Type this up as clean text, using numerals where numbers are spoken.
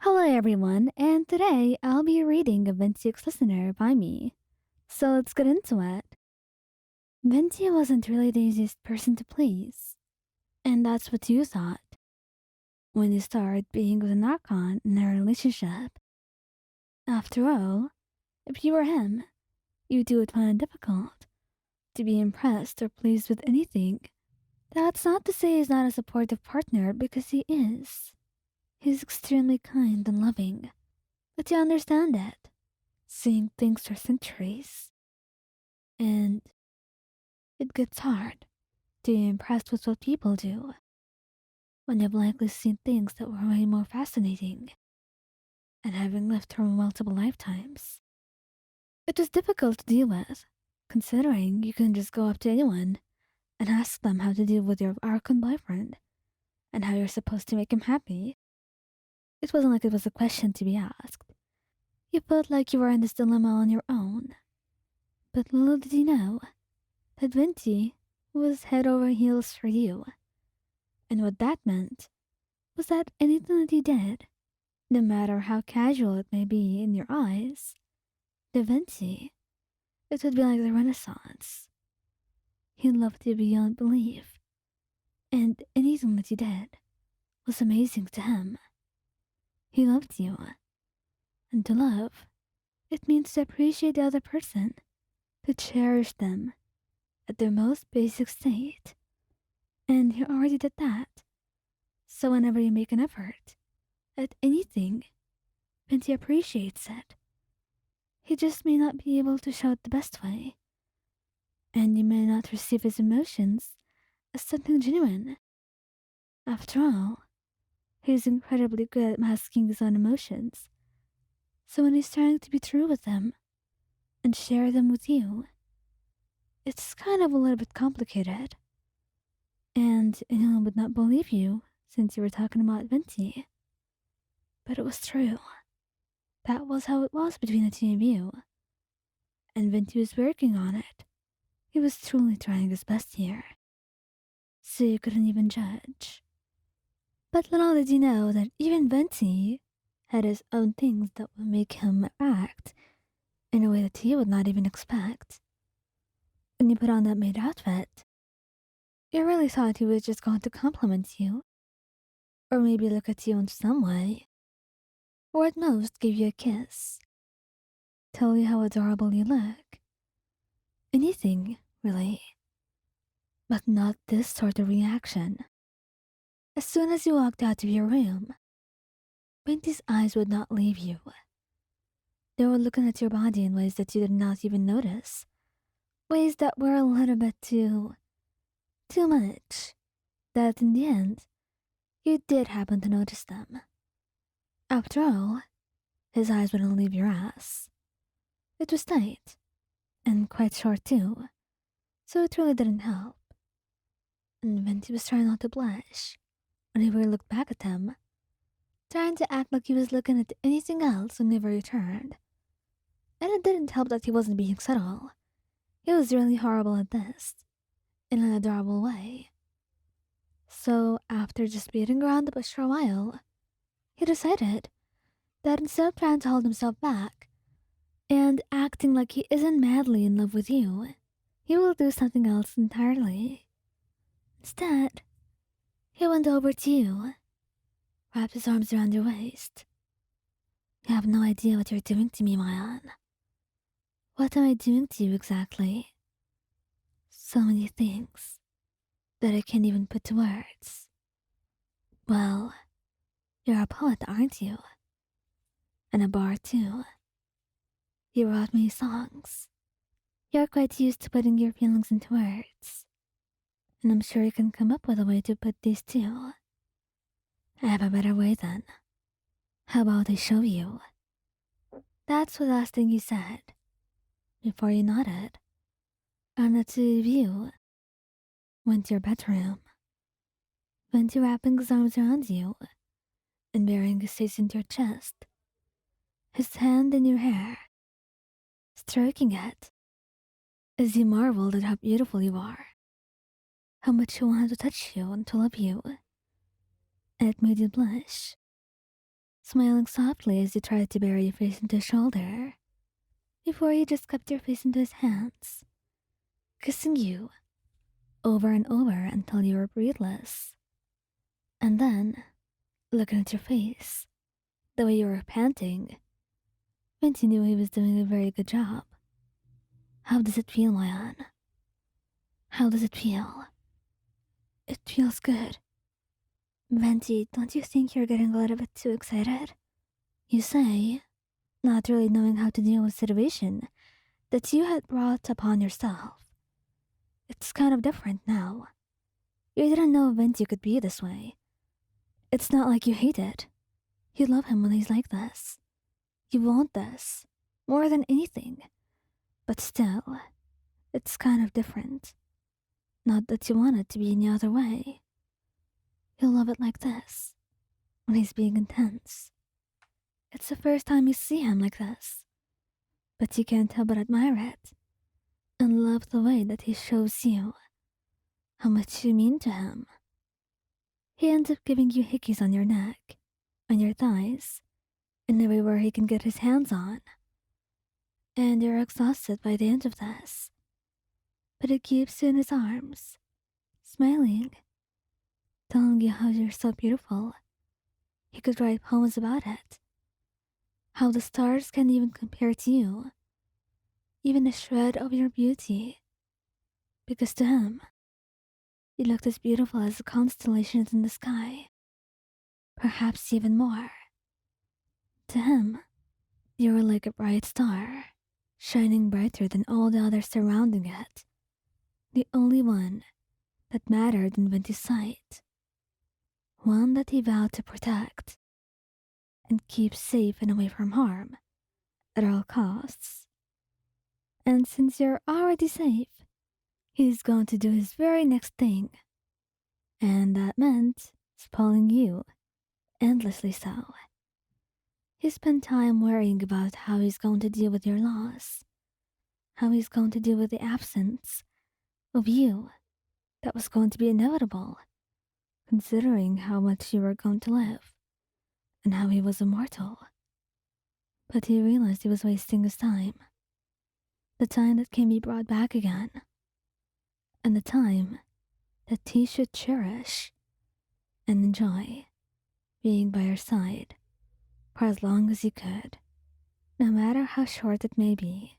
Hello everyone, and today I'll be reading a Venti Listener by me. So let's get into it. Venti wasn't really the easiest person to please, and that's what you thought when you started being with an Archon in a relationship. After all, if you were him, you would find it difficult to be impressed or pleased with anything. That's not to say he's not a supportive partner, because he is. He's extremely kind and loving, but you understand it. Seeing things for centuries. And it gets hard to be impressed with what people do when you've likely seen things that were way more fascinating and having lived through multiple lifetimes. It was difficult to deal with, considering you couldn't just go up to anyone and ask them how to deal with your Archon boyfriend and how you're supposed to make him happy. It wasn't like it was a question to be asked. You felt like you were in this dilemma on your own. But little did you know that Venti was head over heels for you. And what that meant was that anything that you did, no matter how casual it may be in your eyes, DaVinci, it would be like the Renaissance. He loved you beyond belief, and anything that you did was amazing to him. He loved you, and to love, it means to appreciate the other person, to cherish them at their most basic state. And he already did that. So whenever you make an effort at anything, Venti appreciates it. He just may not be able to show it the best way, and you may not receive his emotions as something genuine. After all, he's incredibly good at masking his own emotions. So when he's trying to be true with them and share them with you, it's kind of a little bit complicated. And anyone would not believe you since you were talking about Venti. But it was true. That was how it was between the two of you. And Venti was working on it. He was truly trying his best here. So you couldn't even judge. But little did you know that even Venti had his own things that would make him act in a way that he would not even expect. When you put on that maid outfit, you really thought he was just going to compliment you, or maybe look at you in some way, or at most give you a kiss, tell you how adorable you look. Anything, really. But not this sort of reaction. As soon as you walked out of your room, Venti's eyes would not leave you. They were looking at your body in ways that you did not even notice, ways that were a little bit too much, that in the end, you did happen to notice them. After all, his eyes wouldn't leave your ass. It was tight, and quite short too, so it really didn't help. And Venti was trying not to blush whenever he looked back at him, trying to act like he was looking at anything else whenever he turned. And it didn't help that he wasn't being subtle. He was really horrible at this, in an adorable way. So after just beating around the bush for a while, he decided that instead of trying to hold himself back and acting like he isn't madly in love with you, he will do something else entirely. Instead, he went over to you, wrapped his arms around your waist. You have no idea what you're doing to me, Mayan. What am I doing to you exactly? So many things that I can't even put to words. Well, you're a poet, aren't you? And a bard too. You wrote me songs. You're quite used to putting your feelings into words. And I'm sure you can come up with a way to put these too. I have a better way then. How about I show you? That's the last thing you said, before you nodded. And the two of you went to your bedroom. Venti wrapping his arms around you and burying his face into your chest, his hand in your hair, stroking it as he marveled at how beautiful you are, how much he wanted to touch you and to love you, and it made you blush. smiling softly as you tried to bury your face into his shoulder, before you just cupped your face into his hands, kissing you over and over until you were breathless. And then, looking at your face, the way you were panting, Venti knew he was doing a very good job. How does it feel, Mayan? How does it feel? It feels good. Venti, don't you think you're getting a little bit too excited? You say, not really knowing how to deal with a situation that you had brought upon yourself. It's kind of different now. You didn't know Venti could be this way. It's not like you hate it. You love him when he's like this. You want this, more than anything. But still, it's kind of different. Not that you want it to be any other way. You love it like this, when he's being intense. It's the first time you see him like this. But you can't help but admire it, and love the way that he shows you how much you mean to him. He ends up giving you hickeys on your neck, on your thighs, and everywhere he can get his hands on. And you're exhausted by the end of this. But he keeps you in his arms, smiling, telling you how you're so beautiful. He could write poems about it. How the stars can't even compare to you, even a shred of your beauty. Because to him, you looked as beautiful as the constellations in the sky. Perhaps even more. To him, you were like a bright star, shining brighter than all the others surrounding it. The only one that mattered in Venti's sight. One that he vowed to protect and keep safe and away from harm at all costs. And since you're already safe, he's going to do his very next thing. And that meant spoiling you, endlessly so. He spent time worrying about how he's going to deal with your loss, how he's going to deal with the absence of you that was going to be inevitable, considering how much you were going to live, and how he was immortal. But he realized he was wasting his time, the time that can be brought back again, and the time that he should cherish and enjoy being by your side for as long as he could, no matter how short it may be.